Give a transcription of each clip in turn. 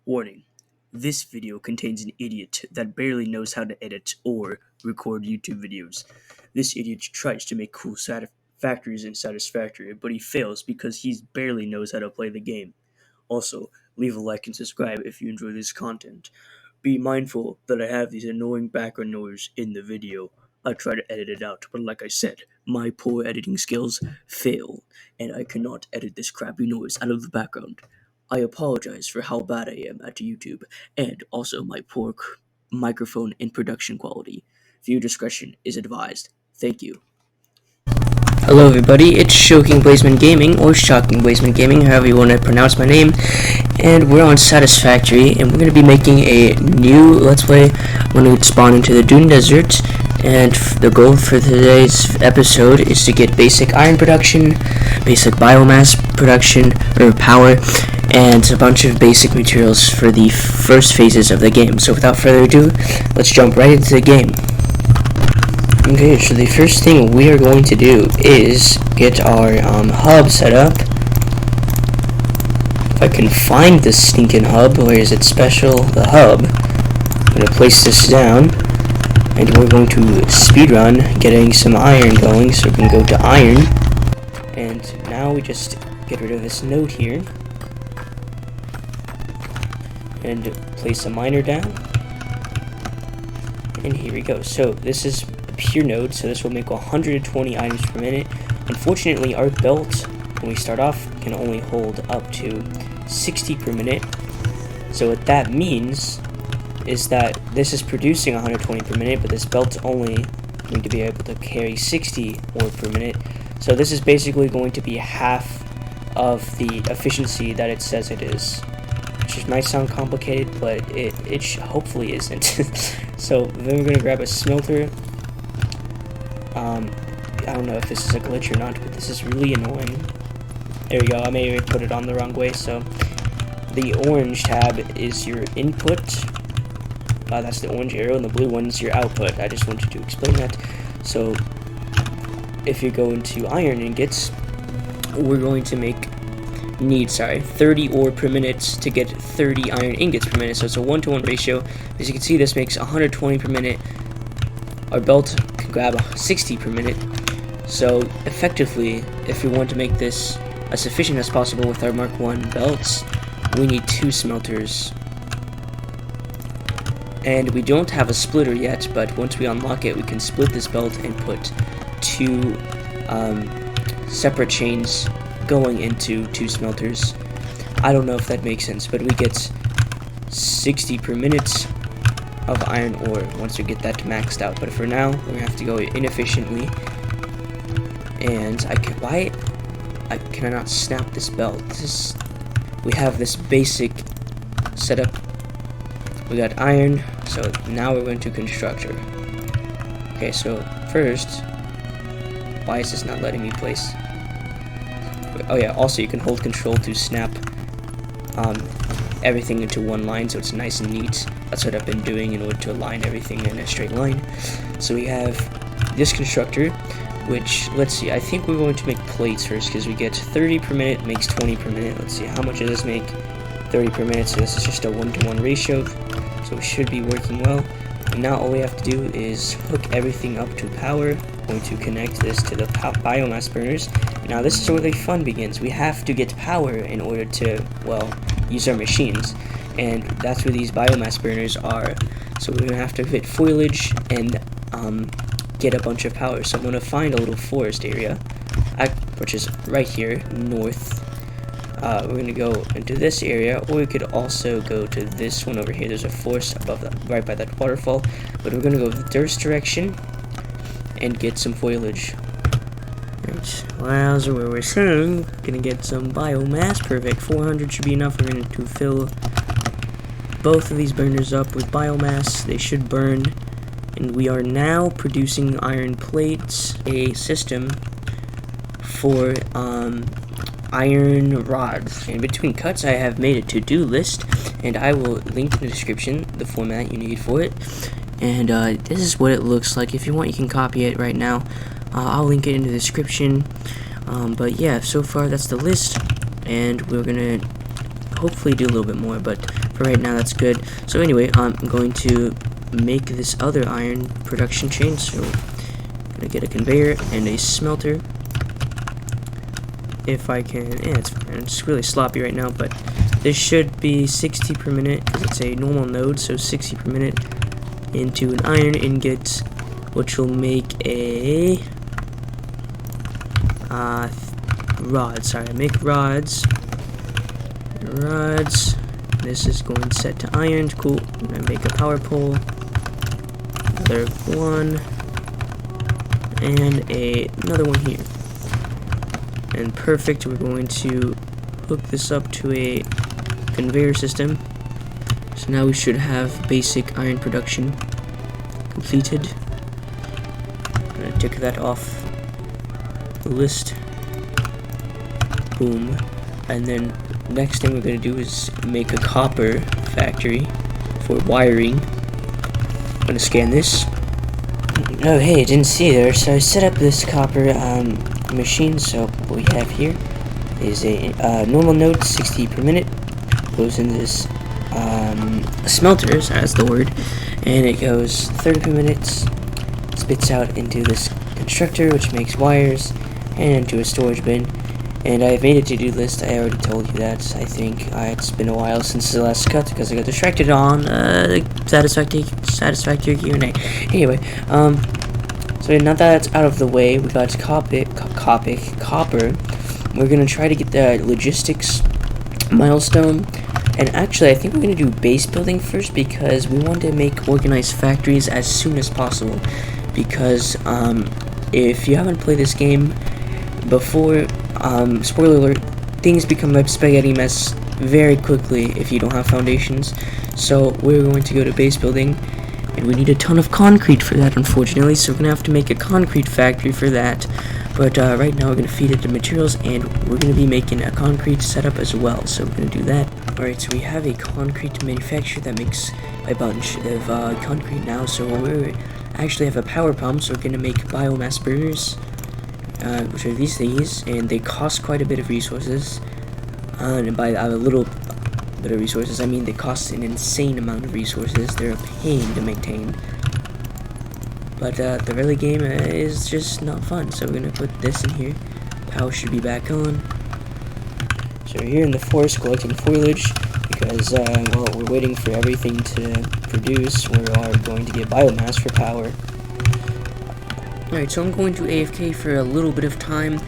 Warning: this video contains an idiot that barely knows how to edit or record YouTube videos. This idiot tries to make cool factories in Satisfactory, but he fails because he barely knows how to play the game. Also, leave a like and subscribe if you enjoy this content. Be mindful that I have these annoying background noise in the video. I try to edit it out, but like I said, my poor editing skills fail, and I cannot edit this crappy noise out of the background. I apologize for how bad I am at YouTube, and also my poor microphone and production quality. Viewer discretion is advised. Thank you. Hello everybody, it's Shocking Blazeman Gaming, or Shocking Blazeman Gaming, however you want to pronounce my name, and we're on Satisfactory, and we're going to be making a new Let's Play when we spawn into the Dune Desert, and the goal for today's episode is to get basic iron production, basic biomass production, or power, and a bunch of basic materials for the first phases of the game. So without further ado, let's jump right into the game. Okay, so the first thing we are going to do is get our hub set up. If I can find this stinking hub, where is it special? The hub. I'm going to place this down, and we're going to speedrun getting some iron going, so we can go to iron. And now we just get rid of this node here, and place a miner down. And here we go. So this is pure node, so this will make 120 items per minute. Unfortunately, our belt, when we start off, can only hold up to 60 per minute. So what that means is that this is producing 120 per minute, but this belt's only going to be able to carry 60 ore per minute. So this is basically going to be half of the efficiency that it says it is, which might sound complicated, but it hopefully isn't. So then we're going to grab a smelter. I don't know if this is a glitch or not, but this is really annoying. There we go, I may have put it on the wrong way. So the orange tab is your input, that's the orange arrow, and the blue one is your output. I just wanted to explain that. So if you go into iron ingots, we're going to need 30 ore per minute to get 30 iron ingots per minute. So it's a 1-to-1 ratio. As you can see, this makes 120 per minute. Our belt can grab 60 per minute. So effectively, if we want to make this as efficient as possible with our Mark 1 belts, we need 2 smelters. And we don't have a splitter yet, but once we unlock it, we can split this belt and put 2 separate chains going into 2 smelters. I don't know if that makes sense, but we get 60 per minute of iron ore once we get that maxed out. But for now, we're gonna have to go inefficiently. And why can I not snap this belt? We have this basic setup. We got iron, so now we're going to construct her. Okay, so first, why is this not letting me place? Oh yeah, also you can hold control to snap everything into one line, so it's nice and neat. That's what I've been doing in order to align everything in a straight line. So we have this constructor, which, let's see, I think we're going to make plates first, because we get 30 per minute, makes 20 per minute. Let's see, how much does this make? 30 per minute, so this is just a 1-to-1 ratio, so it should be working well. And now all we have to do is hook everything up to power. I'm going to connect this to the biomass burners. Now this is where the fun begins. We have to get power in order to, well, use our machines, and that's where these biomass burners are. So we're gonna have to hit foliage and get a bunch of power. So I'm gonna find a little forest area, which is right here north. We're gonna go into this area, or we could also go to this one over here. There's a forest above that, right by that waterfall, but we're gonna go this direction and get some foliage. Right. Well, so where we're saying, gonna get some biomass. Perfect. 400 should be enough. We're going to fill both of these burners up with biomass. They should burn. And we are now producing iron plates, a system for iron rods. In between cuts, I have made a to-do list, and I will link in the description the format you need for it. And this is what it looks like. If you want, you can copy it right now. I'll link it in the description. But yeah, so far that's the list, and we're gonna hopefully do a little bit more, but for right now that's good. So anyway, I'm going to make this other iron production chain. So I'm gonna get a conveyor and a smelter. If I can, yeah, it's fine. It's really sloppy right now, but this should be 60 per minute because it's a normal node, so 60 per minute into an iron ingot, which will make a rod. Sorry, make rods. Rods. This is going set to iron. Cool. I'm gonna make a power pole. Another one, and another one here. And perfect. We're going to hook this up to a conveyor system. So now we should have basic iron production completed. I'm gonna tick that off the list. Boom. And then next thing we're gonna do is make a copper factory for wiring. I'm gonna scan this. Oh hey, I didn't see there. So I set up this copper machine. So what we have here is a normal node, 60 per minute. Goes in this smelters, that's the word, and it goes 30 per minute. Spits out into this constructor, which makes wires, and into a storage bin. And I've made a to-do list. I already told you that. I think it's been a while since the last cut because I got distracted on Satisfactory Q&A. Anyway, so now that that's out of the way, we got copper. We're gonna try to get the logistics milestone. And actually, I think we're going to do base building first because we want to make organized factories as soon as possible. Because if you haven't played this game before, spoiler alert, things become a spaghetti mess very quickly if you don't have foundations. So we're going to go to base building, and we need a ton of concrete for that, unfortunately. So we're going to have to make a concrete factory for that. But right now we're going to feed it the materials, and we're going to be making a concrete setup as well. So we're going to do that. Alright, so we have a concrete manufacturer that makes a bunch of concrete now. So we actually have a power pump, so we're going to make biomass burners, which are these things, and they cost quite a bit of resources. And by a little bit of resources, I mean they cost an insane amount of resources. They're a pain to maintain. But the early game is just not fun, so we're going to put this in here. Power should be back on. So we're here in the forest collecting foliage because, well, we're waiting for everything to produce. We are going to get biomass for power. Alright, so I'm going to AFK for a little bit of time,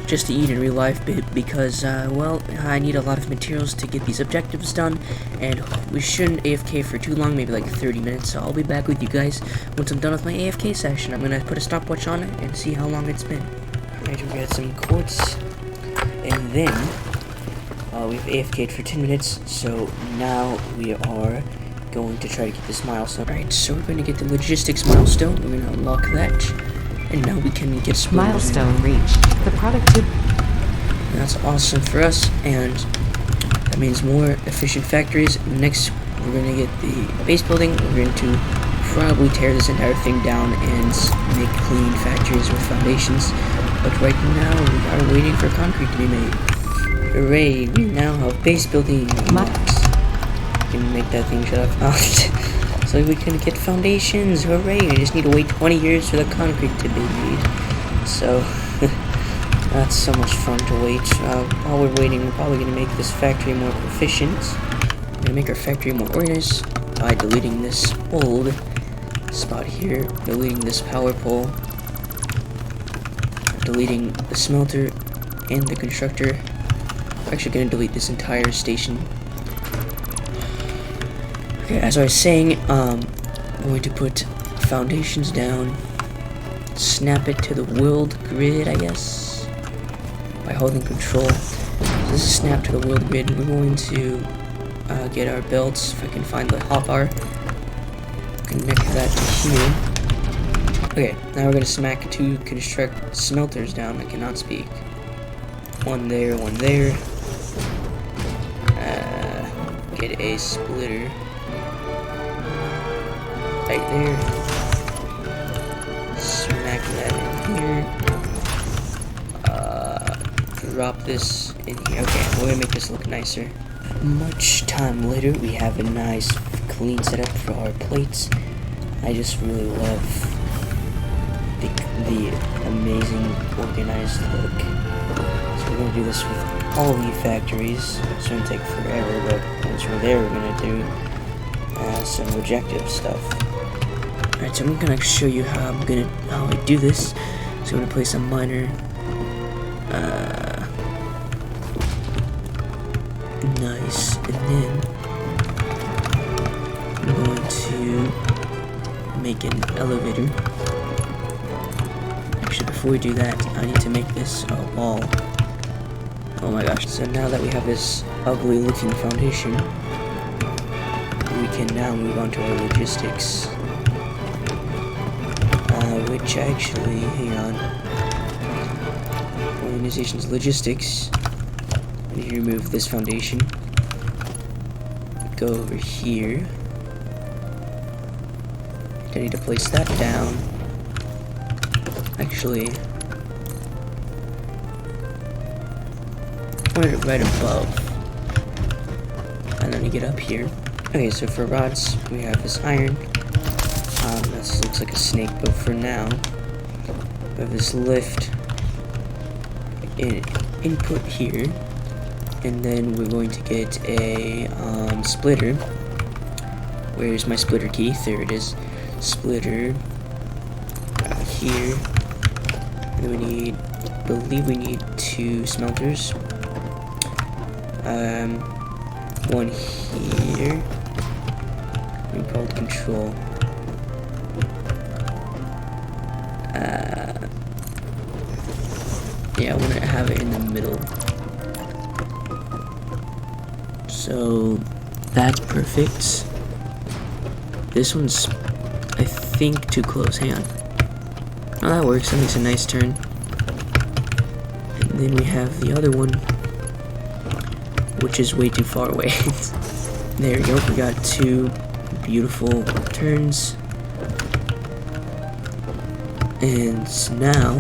just to eat in real life because, well, I need a lot of materials to get these objectives done, and we shouldn't AFK for too long, maybe like 30 minutes, so I'll be back with you guys once I'm done with my AFK session. I'm going to put a stopwatch on it and see how long it's been. Alright, we got some quartz. And then, we've AFK'd for 10 minutes, so now we are going to try to get this milestone. Alright, so we're going to get the logistics milestone. We're going to unlock that, and now we can get milestone reached. The productivity. That's awesome for us, and that means more efficient factories. Next, we're going to get the base building. We're going to probably tear this entire thing down and make clean factories with foundations. But right now, we are waiting for concrete to be made. Hooray, we now have base building unlocked. Can make that thing shut up. So we can get foundations, hooray! We just need to wait 20 years for the concrete to be made. So, that's so much fun to wait. While we're waiting, we're probably going to make this factory more efficient. We're going to make our factory more organized by deleting this old spot here, deleting this power pole, deleting the smelter and the constructor. We're actually going to delete this entire station. Okay, as I was saying, I'm going to put foundations down, snap it to the world grid, I guess, by holding control. So this is snap to the world grid. We're going to get our belts, if I can find the hotbar, connect that to here. Okay, now we're going to smack two construct smelters down. I cannot speak. One there, one there. Get a splitter. Right there. Smack that in here. Drop this in here. Okay, we're gonna make this look nicer. much time later, we have a nice clean setup for our plates. I just really love the amazing organized look. So we're gonna do this with all the factories. It's gonna take forever, but once we're there, we're gonna do some objective stuff. Alright, so I'm gonna show you how I do this. So I'm gonna place a miner. Nice, and then I'm going to make an elevator. Actually, before we do that, I need to make this a wall. Oh my gosh. So now that we have this ugly looking foundation, we can now move on to our logistics. Which actually, hang on. Organization's logistics. I need to remove this foundation. Go over here. I need to place that down. Actually, put it right above. And then you get up here. Okay, so for rods, we have this iron. This looks like a snake, but for now, we have this lift input here. And then we're going to get a splitter. Where's my splitter key? There it is. Splitter here. And then I believe we need 2 smelters. One here. We called control. Yeah, I want to have it in the middle. So that's perfect. This one's, I think, too close. Hang on. Oh, that works. That makes a nice turn. And then we have the other one, which is way too far away. There we go. We got 2 beautiful turns. And now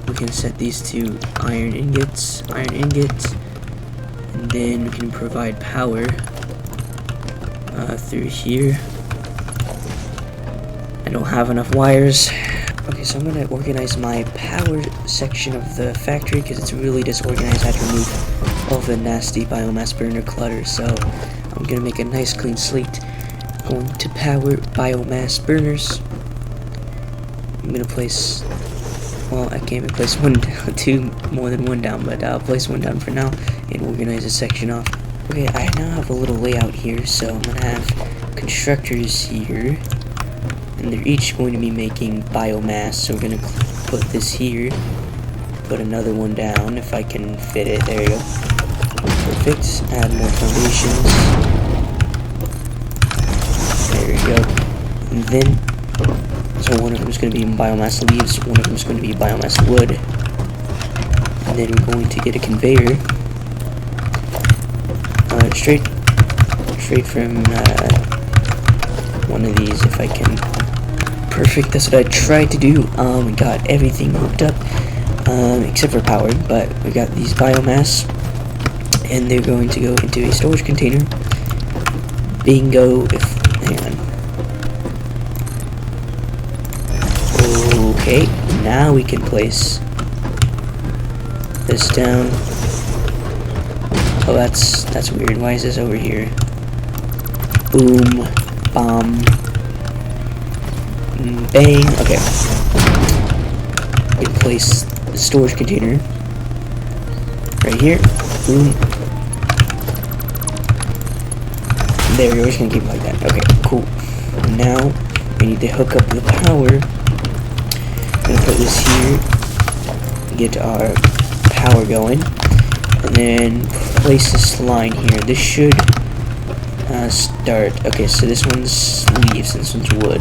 we can set these to iron ingots, and then we can provide power through here. I don't have enough wires. Okay, so I'm gonna organize my power section of the factory because it's really disorganized. I had to remove all the nasty biomass burner clutter, so I'm gonna make a nice clean slate. Going to power biomass burners. I'm gonna place, well, I can't even place one down, 2 more than 1 down, but I'll place 1 down for now and organize a section off. Okay, I now have a little layout here, so I'm gonna have constructors here, and they're each going to be making biomass. So we're gonna put this here, put another one down if I can fit it. There you go. Perfect. Add more foundations. There we go. And then, so one of them is going to be biomass leaves, one of them is going to be biomass wood. And then we're going to get a conveyor. Straight from one of these if I can. Perfect, that's what I tried to do. We got everything hooked up, except for power, but we got these biomass, and they're going to go into a storage container. Bingo, hang on. Okay, now we can place this down. Oh, that's weird. Why is this over here? Boom, bomb, bang. Okay. We can place the storage container right here. Boom. There we go. We're just gonna keep it like that. Okay, cool. Now we need to hook up the power. I'm gonna put this here. Get our power going. And then place this line here. This should start. Okay, so this one's leaves and this one's wood.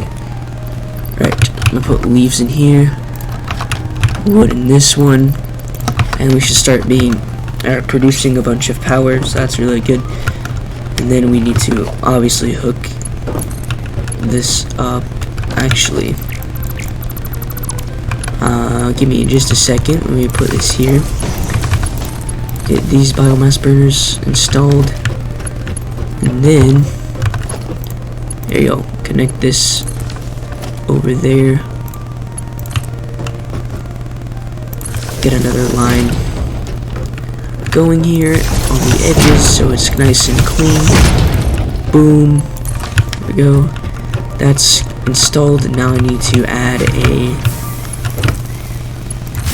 Right, I'm gonna put leaves in here, wood in this one, and we should start producing a bunch of power. So that's really good. And then we need to obviously hook this up. Actually, give me just a second. Let me put this here. Get these biomass burners installed. And then, there you go, connect this over there. Get another line going here on the edges so it's nice and clean. Boom. There we go. That's installed. Now I need to add a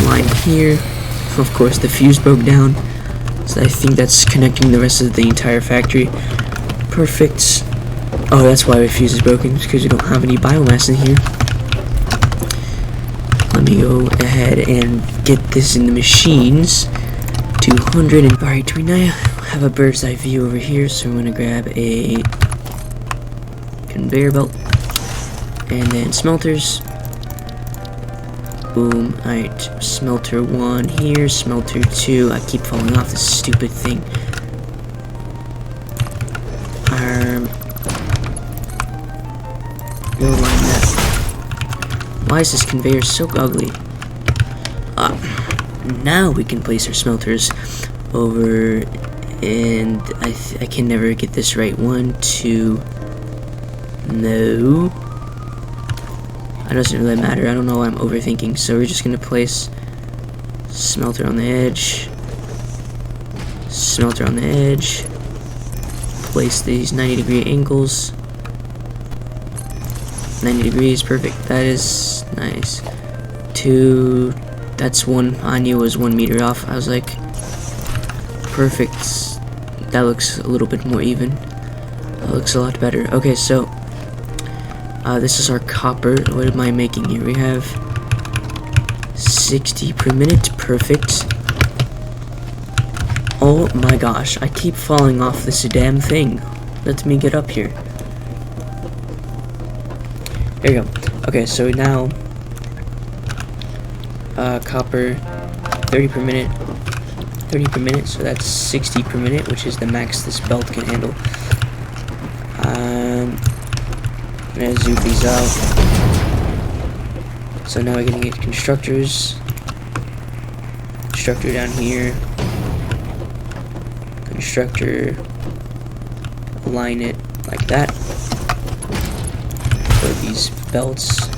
line here. Of course, the fuse broke down, so I think that's connecting the rest of the entire factory. Perfect. Oh, that's why the fuse is broken, because we don't have any biomass in here. Let me go ahead and get this in the machines. 200 and alright, we now have a bird's eye view over here, so I'm gonna grab a conveyor belt and then smelters. Boom. Alright, smelter 1 here, smelter 2. I keep falling off this stupid thing. Go line that. Why is this conveyor so ugly? Now we can place our smelters over, and I can never get this right. 1, 2. No. It doesn't really matter. I don't know why I'm overthinking. So we're just gonna place smelter on the edge, smelter on the edge. Place these 90-degree angles. 90 degrees, perfect. That is nice. 2. That's 1. I knew it was 1 meter off. I was like, perfect. That looks a little bit more even. That looks a lot better. Okay, so this is our copper. What am I making here? We have 60 per minute. Perfect. Oh my gosh, I keep falling off this damn thing. Let me get up here. There you go. Okay, so now copper 30 per minute. 30 per minute, so that's 60 per minute, which is the max this belt can handle. I'm gonna zoom these out. So now we're gonna get constructors. Constructor down here. Constructor. Align it like that. So these belts.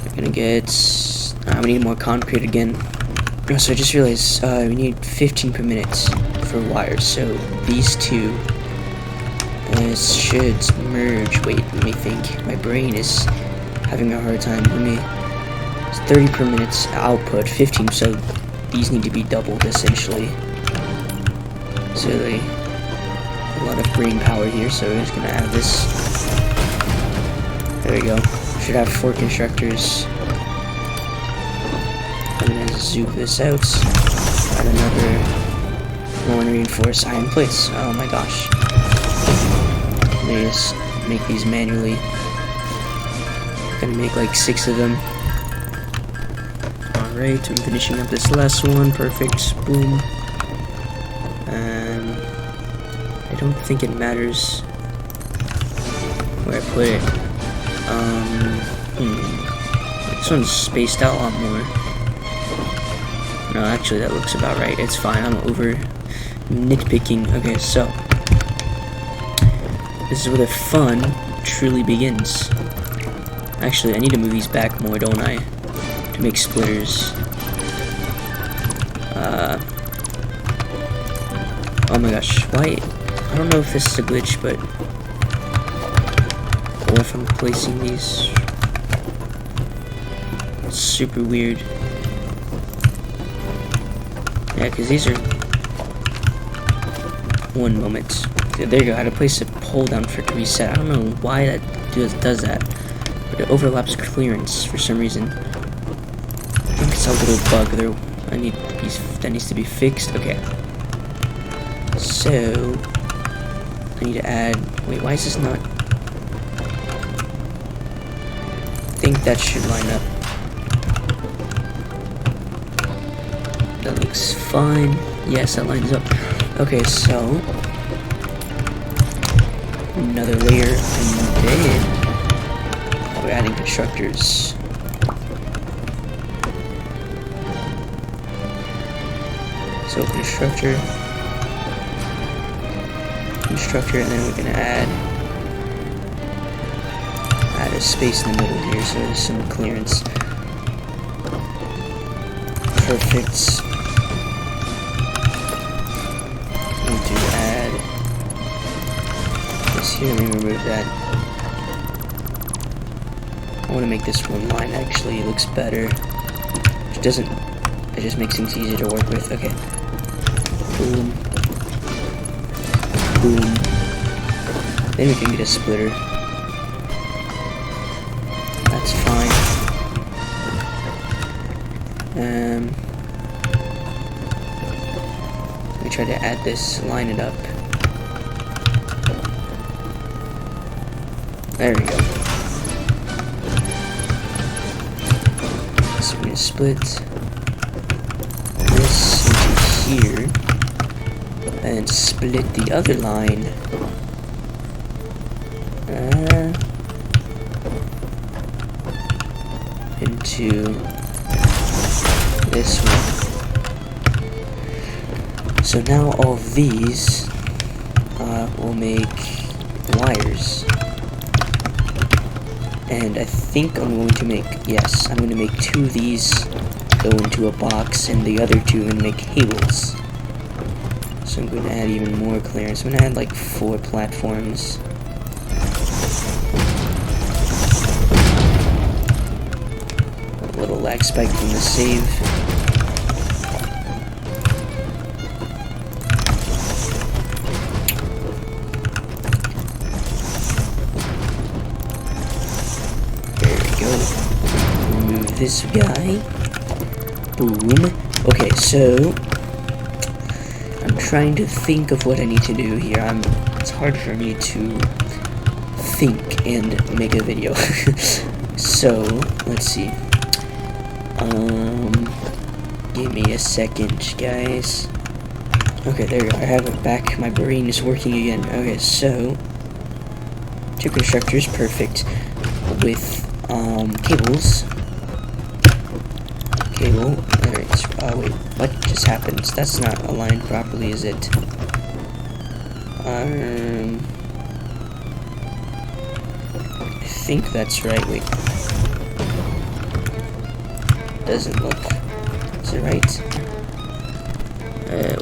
We're gonna get. We need more concrete again. So I just realized we need 15 per minute for wires. So these two should merge. Wait, let me think. My brain is having a hard time. It's 30 per minute output, 15. So these need to be doubled essentially. So really a lot of brain power here. So we're just gonna add this. There we go. Should have 4 constructors. I'm gonna zoom this out. Add another one reinforced iron plates. Oh my gosh. Let me just make these manually. I'm gonna make like 6 of them. Alright, I'm finishing up this last one. Perfect. Boom. And I don't think it matters where I put it. This one's spaced out a lot more. No, actually that looks about right. It's fine. I'm over nitpicking. Okay, so this is where the fun truly begins. Actually, I need to move these back more, don't I? To make splitters. Oh my gosh, why? I don't know if this is a glitch, but or if I'm placing these. It's super weird. Yeah, because these are. One moment. Yeah, there you go. I had to place a pull down for it to reset. I don't know why that does that, but it overlaps clearance for some reason. I think it's a little bug there. That needs to be fixed. Okay. So I need to add. Wait, why is this not? I think that should line up. That looks fine. Yes, that lines up. Okay, so another layer, and then we're adding constructors. So constructor, constructor, and then we're gonna add a space in the middle here, so there's some clearance. Perfect. Need to add this here. Let me remove that. I want to make this one line. Actually, it looks better. It doesn't. It just makes things easier to work with. Okay. Boom. Boom. Then we can get a splitter. That's fine. Let me try to add this, line it up. There we go. So we're gonna split this into here, and split the other line. Into this one. So now all of these will make wires. And I think I'm going to make, yes, I'm going to make 2 of these go into a box, and the other 2 and make cables. So I'm going to add even more clearance. I'm going to add like 4 platforms. A little lag spike from the save. Remove this guy. Boom. Okay, so I'm trying to think of what I need to do here. It's hard for me to think and make a video. So let's see. Give me a second, guys. Okay, there we go. I have it back. My brain is working again. Okay, so 2 constructors, perfect. With cables. Cable. Alright. Oh wait, what just happened? That's not aligned properly, is it? I think that's right. Wait. Doesn't look. Is it right?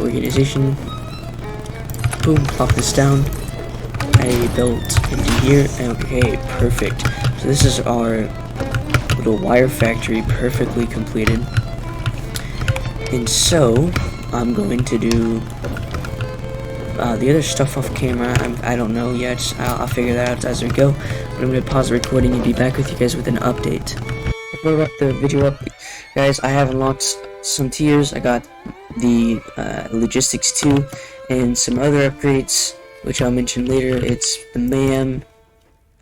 Organization. Boom. Plop this down. I built into here. Okay, perfect. So this is our little wire factory, perfectly completed. And so I'm going to do the other stuff off camera. I don't know yet. I'll figure that out as we go. But I'm going to pause the recording and be back with you guys with an update. Before I wrap the video up, guys, I have unlocked some tiers. I got the logistics 2 and some other upgrades, which I'll mention later. It's the MAM.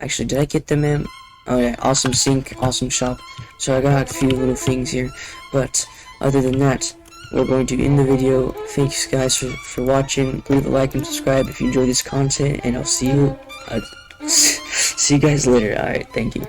Actually, did I get the MAM? Oh yeah, awesome sink, awesome shop. So I got a few little things here. But other than that, we're going to end the video. Thanks guys for watching. Leave a like and subscribe if you enjoy this content, and I'll see you guys later. Alright, thank you.